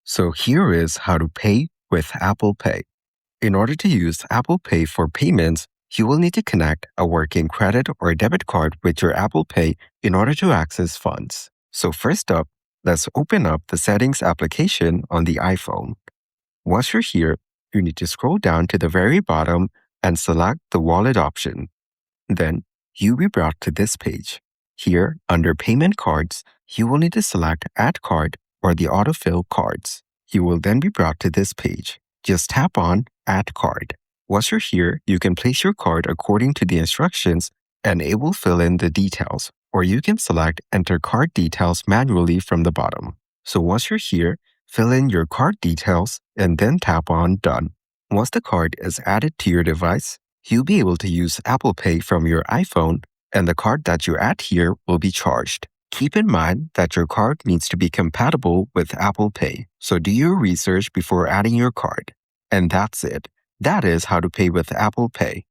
So here is how to pay with Apple Pay. In order to use Apple Pay for payments, you will need to connect a working credit or debit card with your Apple Pay in order to access funds. So first up, let's open up the Settings application on the iPhone. Once you're here, you need to scroll down to the very bottom and select the Wallet option. Then, you'll be brought to this page. Here, under Payment Cards, you will need to select Add Card or the Autofill Cards. You will then be brought to this page. Just tap on Add Card. Once you're here, you can place your card according to the instructions and it will fill in the details, or you can select Enter Card Details manually from the bottom. So once you're here, fill in your card details and then tap on Done. Once the card is added to your device, you'll be able to use Apple Pay from your iPhone, and the card that you add here will be charged. Keep in mind that your card needs to be compatible with Apple Pay, so do your research before adding your card. And that's it. That is how to pay with Apple Pay.